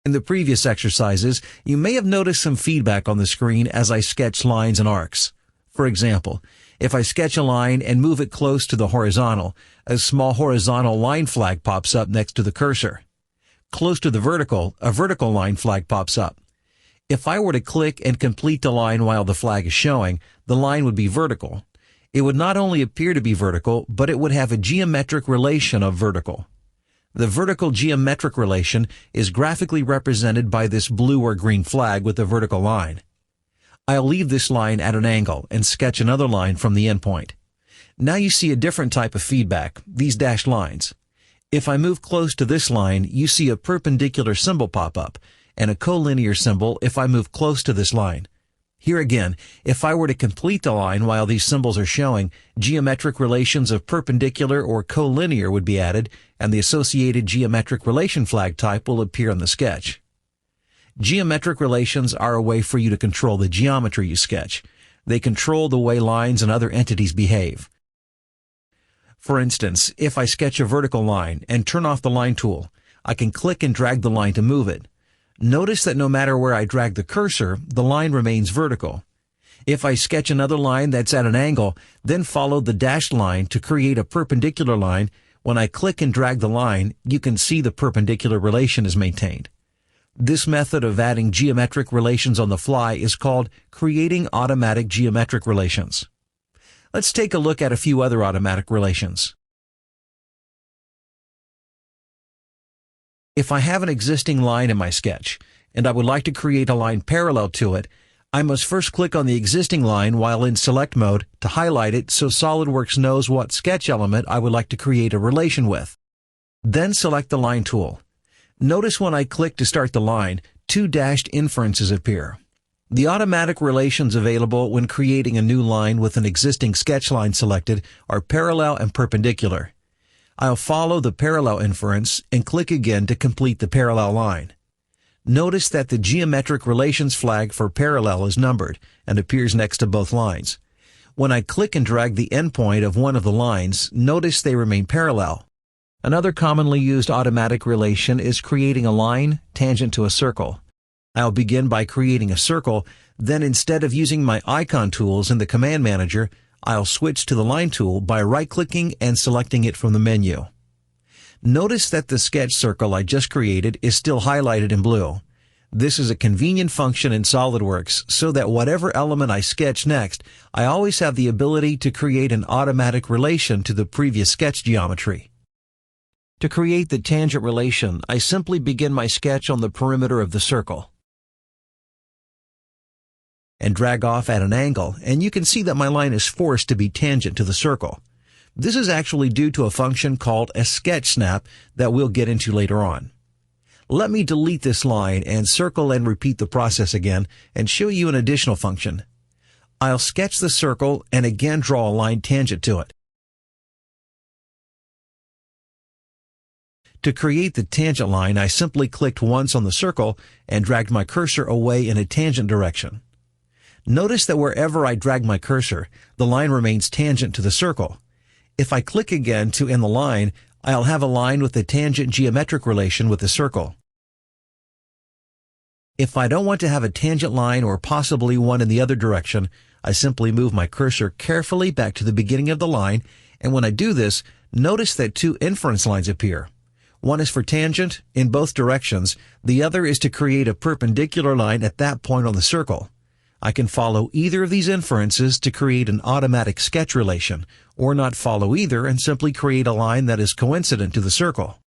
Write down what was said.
In the previous exercises, you may have noticed some feedback on the screen as I sketch lines and arcs. For example, if I sketch a line and move it close to the horizontal, a small horizontal line flag pops up next to the cursor. Close to the vertical, a vertical line flag pops up. If I were to click and complete the line while the flag is showing, the line would be vertical. It would not only appear to be vertical, but it would have a geometric relation of vertical. The vertical geometric relation is graphically represented by this blue or green flag with a vertical line. I'll leave this line at an angle and sketch another line from the endpoint. Now you see a different type of feedback, these dashed lines. If I move close to this line, you see a perpendicular symbol pop up, and a collinear symbol if I move close to this line. Here again, if I were to complete the line while these symbols are showing, geometric relations of perpendicular or collinear would be added, and the associated geometric relation flag type will appear on the sketch. Geometric relations are a way for you to control the geometry you sketch. They control the way lines and other entities behave. For instance, if I sketch a vertical line and turn off the line tool, I can click and drag the line to move it. Notice that no matter where I drag the cursor, the line remains vertical. If I sketch another line that's at an angle, then follow the dashed line to create a perpendicular line, when I click and drag the line, you can see the perpendicular relation is maintained. This method of adding geometric relations on the fly is called creating automatic geometric relations. Let's take a look at a few other automatic relations. If I have an existing line in my sketch, and I would like to create a line parallel to it, I must first click on the existing line while in select mode to highlight it so SOLIDWORKS knows what sketch element I would like to create a relation with. Then select the line tool. Notice when I click to start the line, two dashed inferences appear. The automatic relations available when creating a new line with an existing sketch line selected are parallel and perpendicular. I'll follow the parallel inference and click again to complete the parallel line. Notice that the geometric relations flag for parallel is numbered and appears next to both lines. When I click and drag the endpoint of one of the lines, notice they remain parallel. Another commonly used automatic relation is creating a line tangent to a circle. I'll begin by creating a circle, then instead of using my icon tools in the command manager, I'll switch to the line tool by right-clicking and selecting it from the menu. Notice that the sketch circle I just created is still highlighted in blue. This is a convenient function in SOLIDWORKS so that whatever element I sketch next, I always have the ability to create an automatic relation to the previous sketch geometry. To create the tangent relation, I simply begin my sketch on the perimeter of the circle and drag off at an angle, and you can see that my line is forced to be tangent to the circle. This is actually due to a function called a sketch snap that we'll get into later on. Let me delete this line and circle and repeat the process again and show you an additional function. I'll sketch the circle and again draw a line tangent to it. To create the tangent line, I simply clicked once on the circle and dragged my cursor away in a tangent direction. Notice that wherever I drag my cursor, the line remains tangent to the circle. If I click again to end the line, I'll have a line with a tangent geometric relation with the circle. If I don't want to have a tangent line or possibly one in the other direction, I simply move my cursor carefully back to the beginning of the line, and when I do this, notice that two inference lines appear. One is for tangent in both directions, the other is to create a perpendicular line at that point on the circle. I can follow either of these inferences to create an automatic sketch relation, or not follow either and simply create a line that is coincident to the circle.